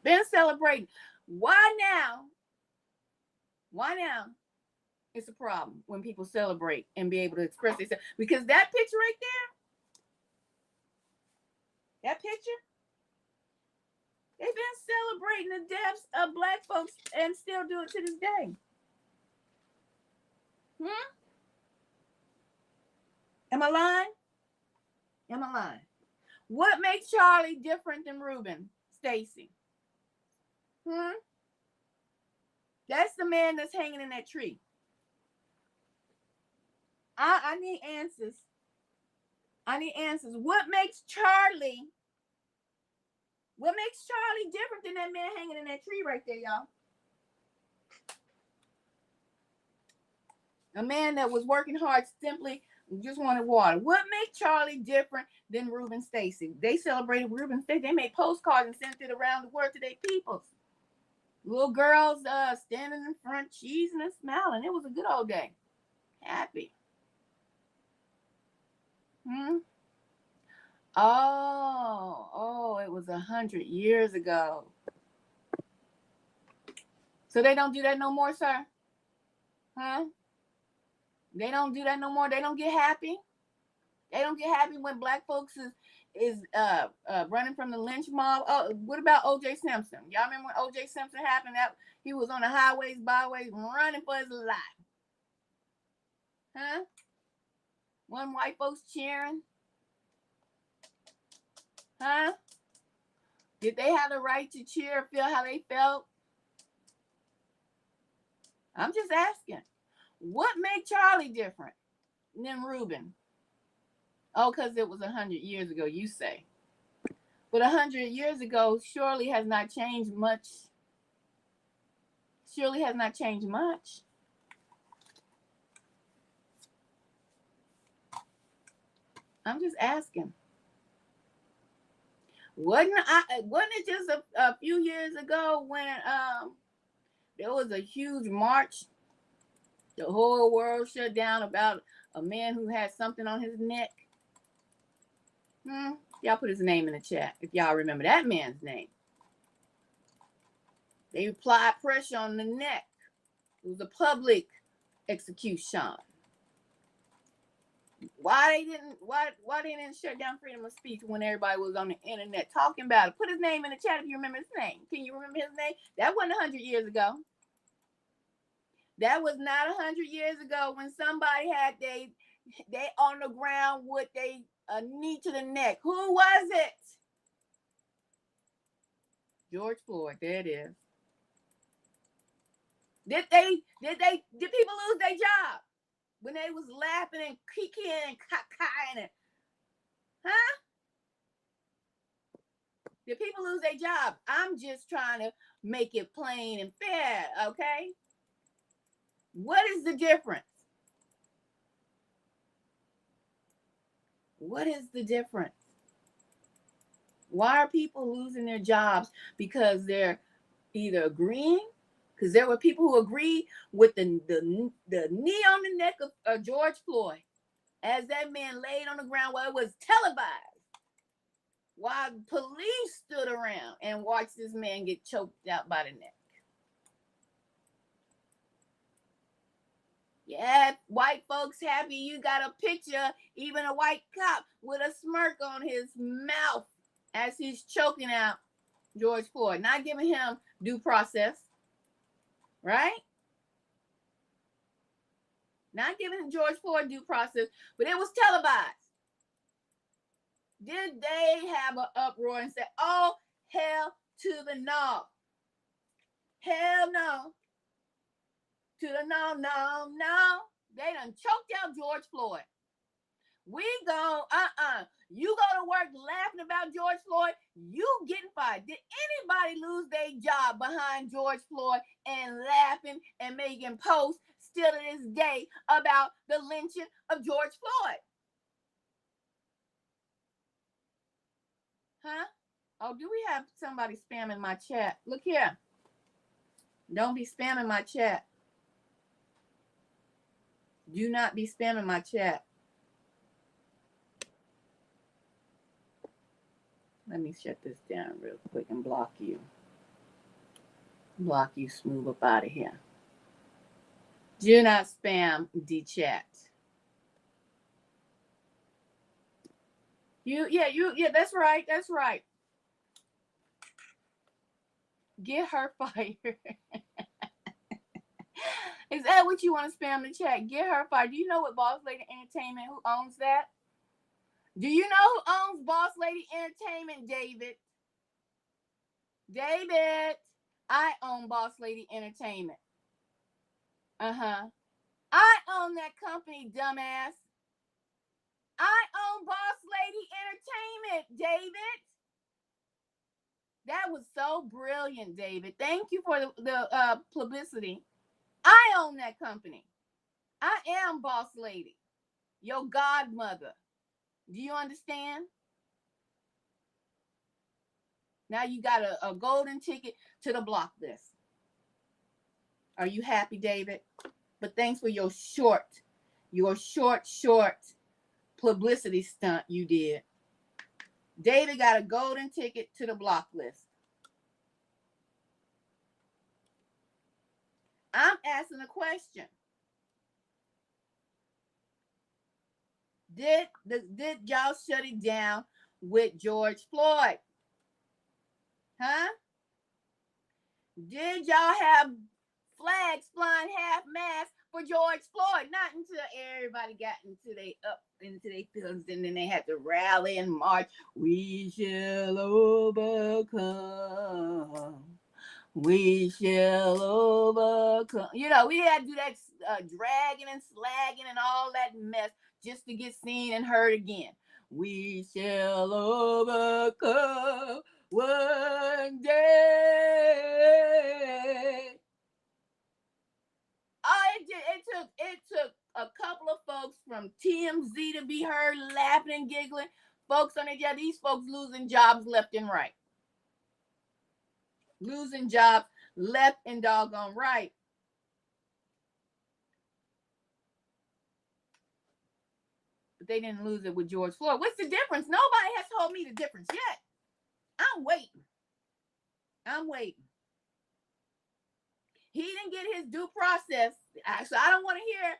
Been celebrating. Why now? It's a problem when people celebrate and be able to express themselves. Because that picture right there, that picture, they've been celebrating the deaths of Black folks and still do it to this day. Am I lying? What makes Charlie different than Reuben, Stacy? That's the man that's hanging in that tree. I need answers. I need answers. What makes Charlie different than that man hanging in that tree right there, y'all? A man that was working hard, simply just wanted water. What makes Charlie different than Reuben Stacy? They celebrated Reuben Stacy. They made postcards and sent it around the world to their peoples. Little girls standing in front, cheesing and smiling. It was a good old day. Happy. Oh, it was 100 years ago. So they don't do that no more, sir? Huh? They don't do that no more. They don't get happy. They don't get happy when black folks is running from the lynch mob. Oh, what about O.J. Simpson? Y'all remember when O.J. Simpson happened? That he was on the highways, byways, running for his life. Huh? One white folks cheering. Huh? Did they have the right to cheer or feel how they felt? I'm just asking. What made Charlie different than Reuben? Oh, because it was 100 years ago, you say. But 100 years ago surely has not changed much. Surely has not changed much. I'm just asking. Wasn't it just a few years ago when there was a huge march? The whole world shut down about a man who had something on his neck. Y'all put his name in the chat if y'all remember that man's name. They applied pressure on the neck. It was a public execution. Why they didn't shut down freedom of speech when everybody was on the internet talking about it? Put his name in the chat if you remember his name. Can you remember his name? That wasn't 100 years ago. That was not 100 years ago when somebody had they on the ground with a knee to the neck. Who was it? George Floyd. There it is. Did people lose their job when they was laughing and kicking and cocking it? Huh? Did people lose their job? I'm just trying to make it plain and fair, okay? What is the difference? What is the difference? Why are people losing their jobs? Because they're either agreeing, because there were people who agreed with the knee on the neck of George Floyd as that man laid on the ground while it was televised, while police stood around and watched this man get choked out by the neck. Yeah, white folks happy you got a picture, even a white cop with a smirk on his mouth as he's choking out George Floyd, not giving him due process, right? Not giving George Floyd due process, but it was televised. Did they have an uproar and say, oh, hell to the no? Hell no. To the no. They done choked out George Floyd. We go, you go to work laughing about George Floyd, you getting fired. Did anybody lose their job behind George Floyd and laughing and making posts still to this day about the lynching of George Floyd? Huh? Oh, do we have somebody spamming my chat? Look here. Don't be spamming my chat. Do not be spamming my chat. Let me shut this down real quick and block you. Block you, smooth up out of here. Do not spam the chat. Yeah, that's right. That's right. Get her fired. Is that what you want to spam the chat? Get her fired. Do you know what Boss Lady Entertainment, who owns that? Do you know who owns Boss Lady Entertainment, David? David, I own Boss Lady Entertainment. Uh-huh. I own that company, dumbass. I own Boss Lady Entertainment, David. That was so brilliant, David. Thank you for the publicity. I own that company. I am Boss Lady, your godmother. Do you understand? Now you got a golden ticket to the block list. Are you happy, David? But thanks for your short publicity stunt you did. David got a golden ticket to the block list. I'm asking a question. Did y'all shut it down with George Floyd? Huh? Did y'all have flags flying half mast for George Floyd? Not until everybody got into their feelings, and then they had to rally and march. We shall overcome. We shall overcome. You know, we had to do that dragging and slagging and all that mess just to get seen and heard again. We shall overcome one day. Oh, it took a couple of folks from TMZ to be heard laughing and giggling. Folks on their, these folks losing jobs left and right. Losing jobs left and doggone right. But they didn't lose it with George Floyd. What's the difference? Nobody has told me the difference yet. I'm waiting. He didn't get his due process, so I don't want to hear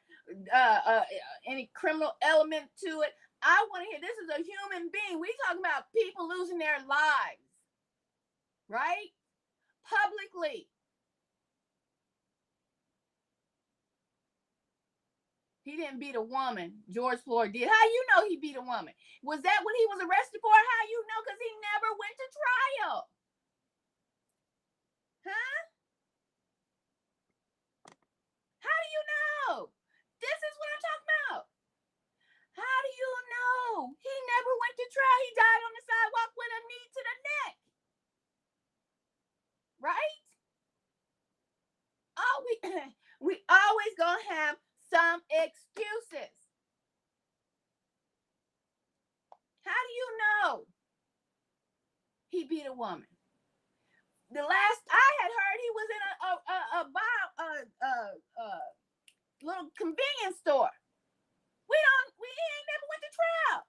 any criminal element to it. I want to hear this is a human being. We talking about people losing their lives, right? Publicly. He didn't beat a woman. George Floyd did. How you know he beat a woman? Was that what he was arrested for? How you know? Because he never went to trial. Huh? How do you know? This is what I'm talking about. How do you know? He never went to trial. He died on the sidewalk with a knee to the neck. Right? Oh, we always gonna have some excuses. How do you know he beat a woman? The last I had heard, he was in a little convenience store. He ain't never went to trial.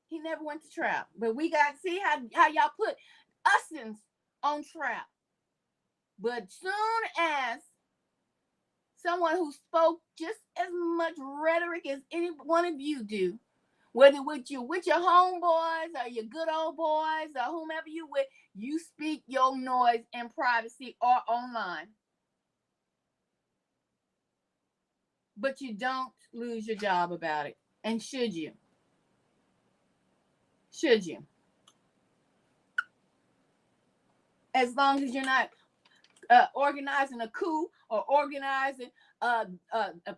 He never went to trial. But we got to see how y'all put usins on trial. But soon as someone who spoke just as much rhetoric as any one of you do, whether with your homeboys or your good old boys or whomever you with, you speak your noise in privacy or online. But you don't lose your job about it. And should you? Should you? As long as you're not organizing a coup or organizing a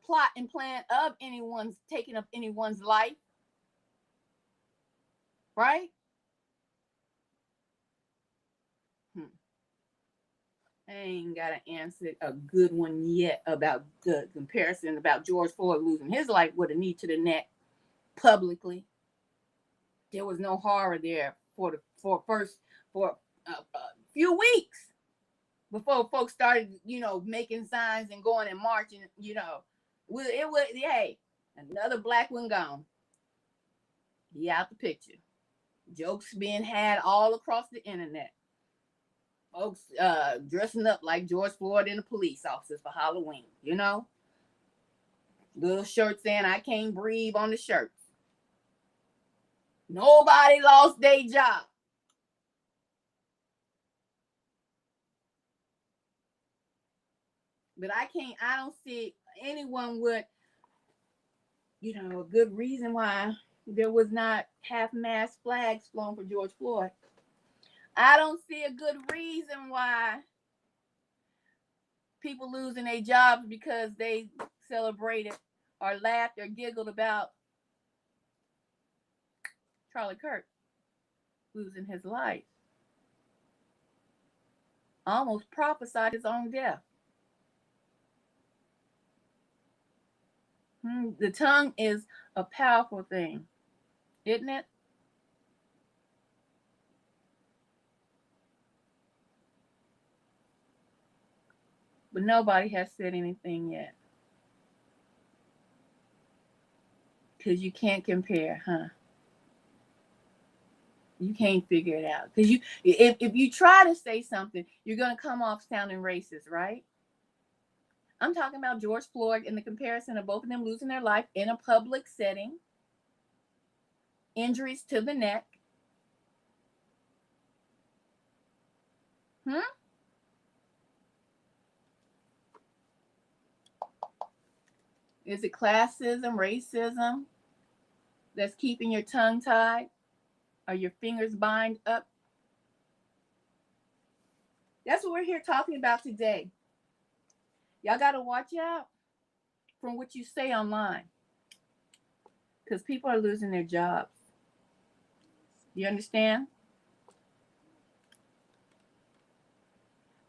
plot and plan of anyone's taking up anyone's life. Right? I ain't got an answer, a good one yet about the comparison about George Floyd losing his life with a knee to the neck publicly. There was no horror there for a few weeks before folks started, making signs and going and marching. Hey, another black one gone. He out the picture. Jokes being had all across the internet. Folks dressing up like George Floyd and the police officers for Halloween, Little shirts saying I can't breathe on the shirts. Nobody lost their job. But I don't see anyone with, a good reason why there was not half-mast flags flown for George Floyd. I don't see a good reason why people losing their jobs because they celebrated or laughed or giggled about Charlie Kirk losing his life. Almost prophesied his own death. The tongue is a powerful thing, isn't it? But nobody has said anything yet. Because you can't compare, huh? You can't figure it out. Because if you try to say something, you're going to come off sounding racist, right? I'm talking about George Floyd and the comparison of both of them losing their life in a public setting, injuries to the neck. Is it classism, racism that's keeping your tongue tied or your fingers bind up? That's what we're here talking about today. Y'all got to watch out from what you say online because people are losing their jobs. You understand?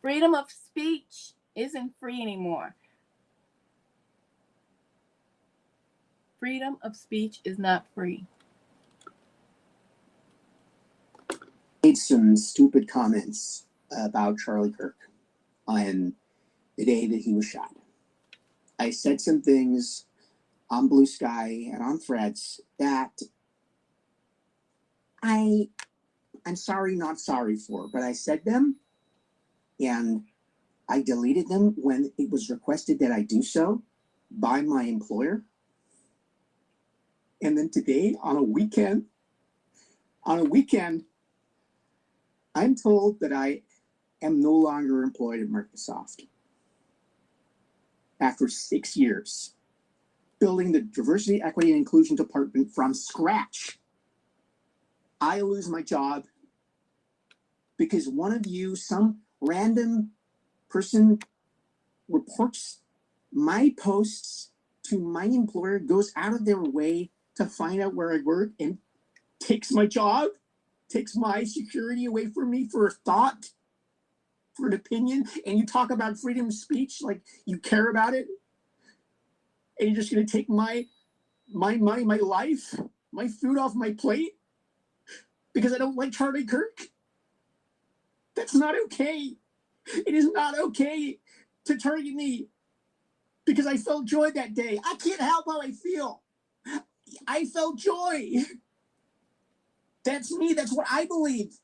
Freedom of speech isn't free anymore. Freedom of speech is not free. Made some stupid comments about Charlie Kirk on the day that he was shot. I said some things on Blue Sky and on Threads that I'm sorry, not sorry for, but I said them and I deleted them when it was requested that I do so by my employer. And then today, on a weekend, I'm told that I am no longer employed at Microsoft. After 6 years, building the diversity, equity, and inclusion department from scratch, I lose my job because one of you, some random person, reports my posts to my employer, goes out of their way to find out where I work and takes my job, takes my security away from me for a thought, for an opinion, and you talk about freedom of speech like you care about it, and you're just going to take my money, my life, my food off my plate because I don't like Charlie Kirk? That's not okay. It is not okay to target me because I felt joy that day. I can't help how I feel. I felt joy. That's me. That's what I believe.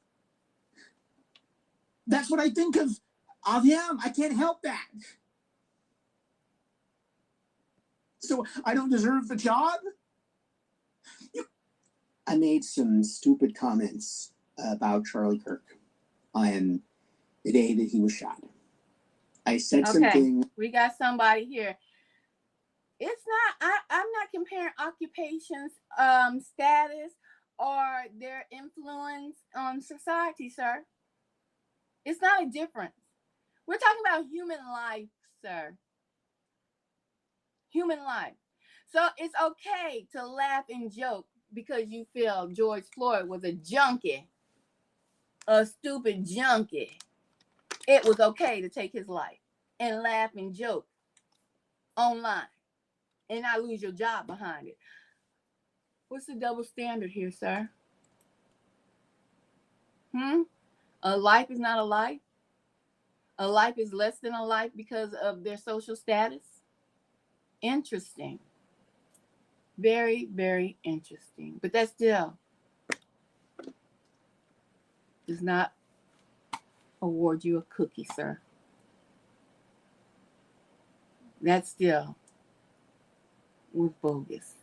That's what I think of him. I can't help that. So I don't deserve the job? I made some stupid comments about Charlie Kirk on the day that he was shot. I said something. We got somebody here. It's not, I'm not comparing occupations, status, or their influence on society, sir. It's not a difference. We're talking about human life, sir. Human life. So it's okay to laugh and joke because you feel George Floyd was a junkie, a stupid junkie. It was okay to take his life and laugh and joke online and not lose your job behind it. What's the double standard here, sir? A life is not a life? A life is less than a life because of their social status? Interesting. Very, very interesting. But that still does not award you a cookie, sir. That still was bogus.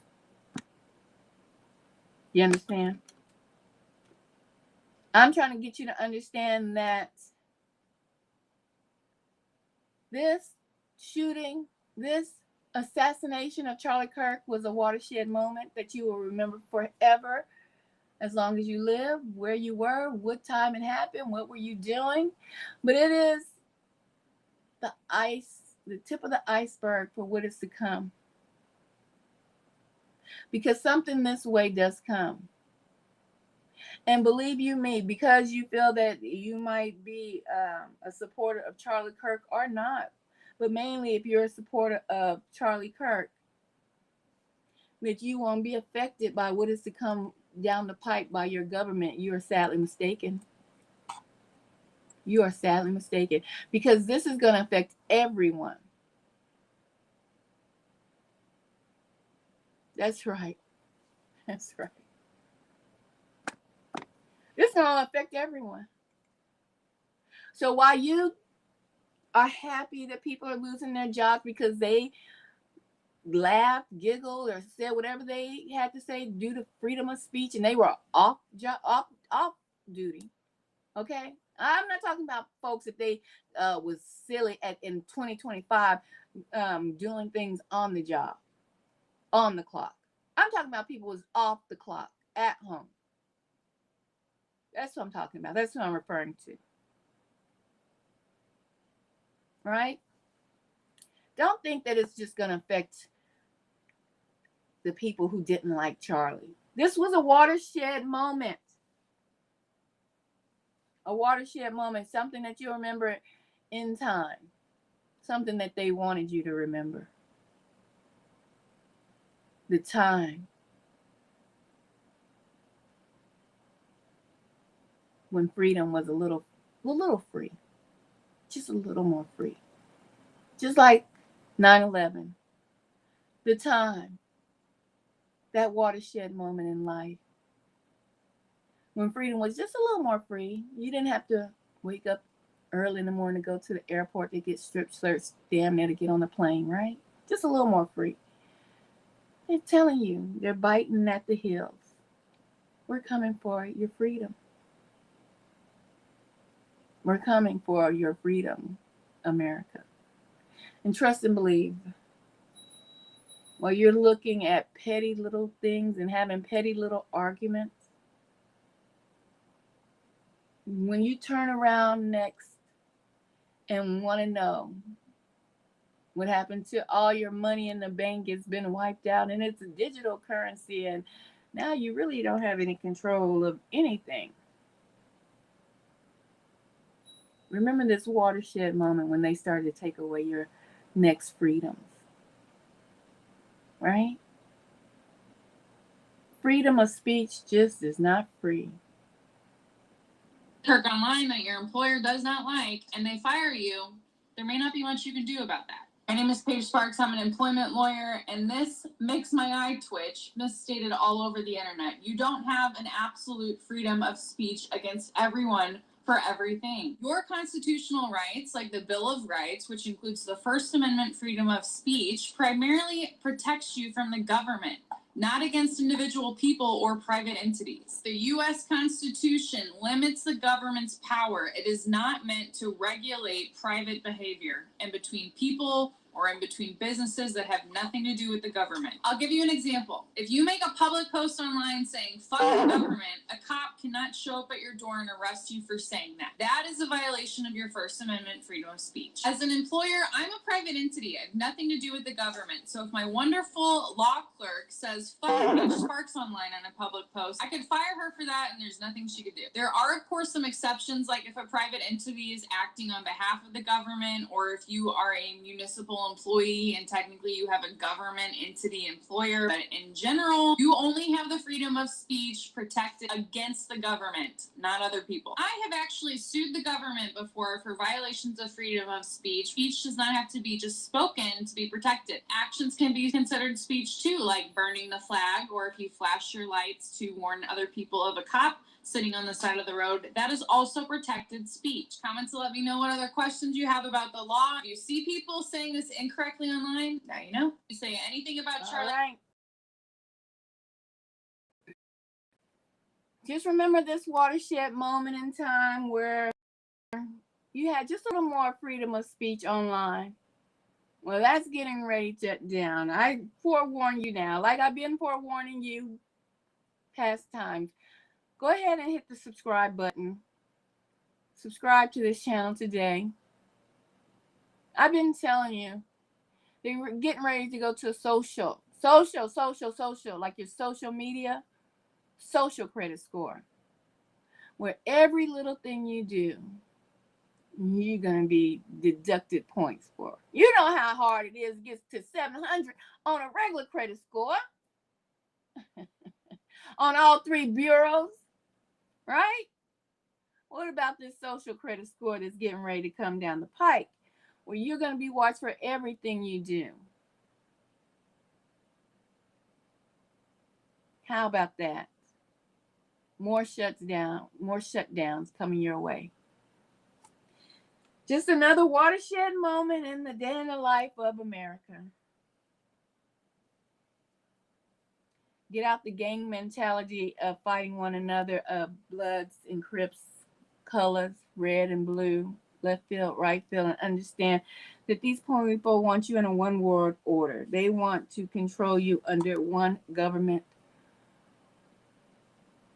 You understand? I'm trying to get you to understand that this shooting, this assassination of Charlie Kirk was a watershed moment that you will remember forever, as long as you live, where you were, what time it happened, what were you doing. But it is the tip of the iceberg for what is to come. Because something this way does come. And believe you me, because you feel that you might be a supporter of Charlie Kirk or not, but mainly if you're a supporter of Charlie Kirk, that you won't be affected by what is to come down the pipe by your government, you are sadly mistaken. You are sadly mistaken, because this is going to affect everyone. That's right. That's right. This is going to affect everyone. So while you are happy that people are losing their jobs because they laughed, giggled, or said whatever they had to say due to freedom of speech, and they were off duty. Okay, I'm not talking about folks if they was silly in 2025 doing things on the job, on the clock. I'm talking about people who was off the clock at home. That's what I'm talking about. That's what I'm referring to. Right? Don't think that it's just going to affect the people who didn't like Charlie. This was a watershed moment. A watershed moment, something that you remember in time. Something that they wanted you to remember. The time when freedom was a little free. Just a little more free. Just like 9/11. The time. That watershed moment in life. When freedom was just a little more free. You didn't have to wake up early in the morning to go to the airport to get strip searched damn near to get on the plane, right? Just a little more free. They're telling you, they're biting at the heels. We're coming for your freedom. We're coming for your freedom, America. And trust and believe. While you're looking at petty little things and having petty little arguments, when you turn around next and want to know what happened to all your money in the bank, it's been wiped out and it's a digital currency, and now you really don't have any control of anything. Remember this watershed moment when they started to take away your next freedoms. Right? Freedom of speech just is not free. Kirk online that your employer does not like and they fire you, there may not be much you can do about that. My name is Paige Sparks. I'm an employment lawyer, and this makes my eye twitch, misstated all over the internet. You don't have an absolute freedom of speech against everyone for everything. Your constitutional rights, like the Bill of Rights, which includes the First Amendment freedom of speech, primarily protects you from the government, not against individual people or private entities. The U.S. Constitution limits the government's power. It is not meant to regulate private behavior in between people or in between businesses that have nothing to do with the government. I'll give you an example. If you make a public post online saying, fuck the government, a cop cannot show up at your door and arrest you for saying that. That is a violation of your First Amendment freedom of speech. As an employer, I'm a private entity. I have nothing to do with the government. So if my wonderful law clerk says, fuck Paige Sparks online on a public post, I could fire her for that and there's nothing she could do. There are, of course, some exceptions, like if a private entity is acting on behalf of the government, or if you are a municipal employee and technically you have a government entity employer. But in general, you only have the freedom of speech protected against the government, not other people. I have actually sued the government before for violations of freedom of speech. Speech does not have to be just spoken to be protected. Actions can be considered speech too, like burning the flag, or if you flash your lights to warn other people of a cop sitting on the side of the road. That is also protected speech. Comments to let me know what other questions you have about the law. If you see people saying this incorrectly online, now you know. If you say anything about Charlie. All right. Just remember this watershed moment in time where you had just a little more freedom of speech online. Well, that's getting ready to down. I forewarn you now, like I've been forewarning you past times. Go ahead and hit the subscribe button. Subscribe to this channel today. I've been telling you, they were getting ready to go to a social, like your social media, social credit score, where every little thing you do, you're going to be deducted points for. You know how hard it is to get to 700 on a regular credit score on all three bureaus, right? What about this social credit score that's getting ready to come down the pike, where you're going to be watched for everything you do? How about that? More shutdowns coming your way. Just another watershed moment in the day in the life of America. Get out the gang mentality of fighting one another, of Bloods and Crips, colors, red and blue, left field, right field, and understand that these people want you in a one world order. They want to control you under one government,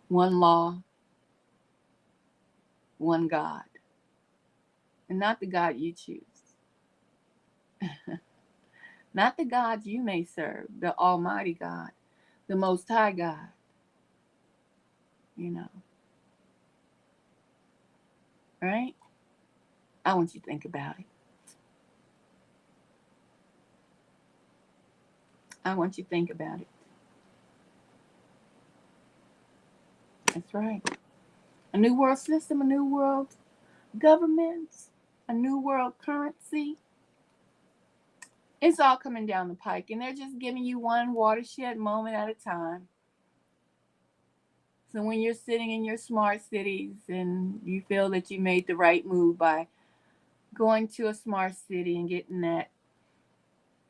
one law, one God, and not the God you choose. Not the God you may serve, the Almighty God, the Most High God. You know. Right? I want you to think about it. I want you to think about it. That's right. A new world system, a new world government, a new world currency. It's all coming down the pike, and they're just giving you one watershed moment at a time. So when you're sitting in your smart cities and you feel that you made the right move by going to a smart city and getting that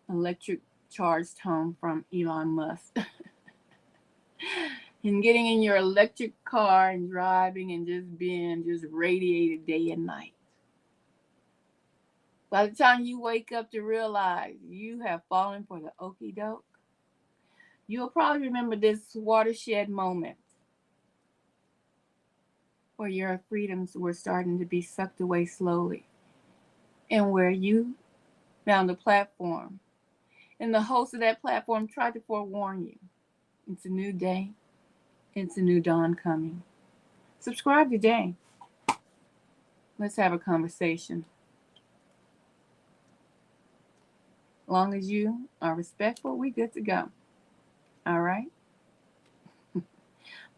electric charged home from Elon Musk and getting in your electric car and driving and just being just radiated day and night. By the time you wake up to realize you have fallen for the okie doke, you'll probably remember this watershed moment where your freedoms were starting to be sucked away slowly, and where you found a platform, and the host of that platform tried to forewarn you. It's a new day. It's a new dawn coming. Subscribe today. Let's have a conversation. Long as you are respectful, we good to go. All right?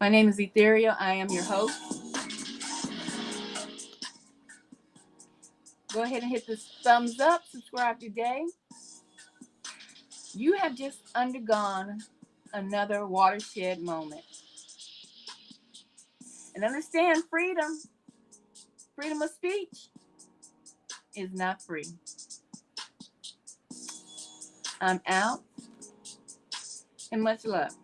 My name is Ethereal. I am your host. Go ahead and hit the thumbs up. Subscribe today. You have just undergone another watershed moment. And understand, freedom of speech is not free. I'm out, and much love.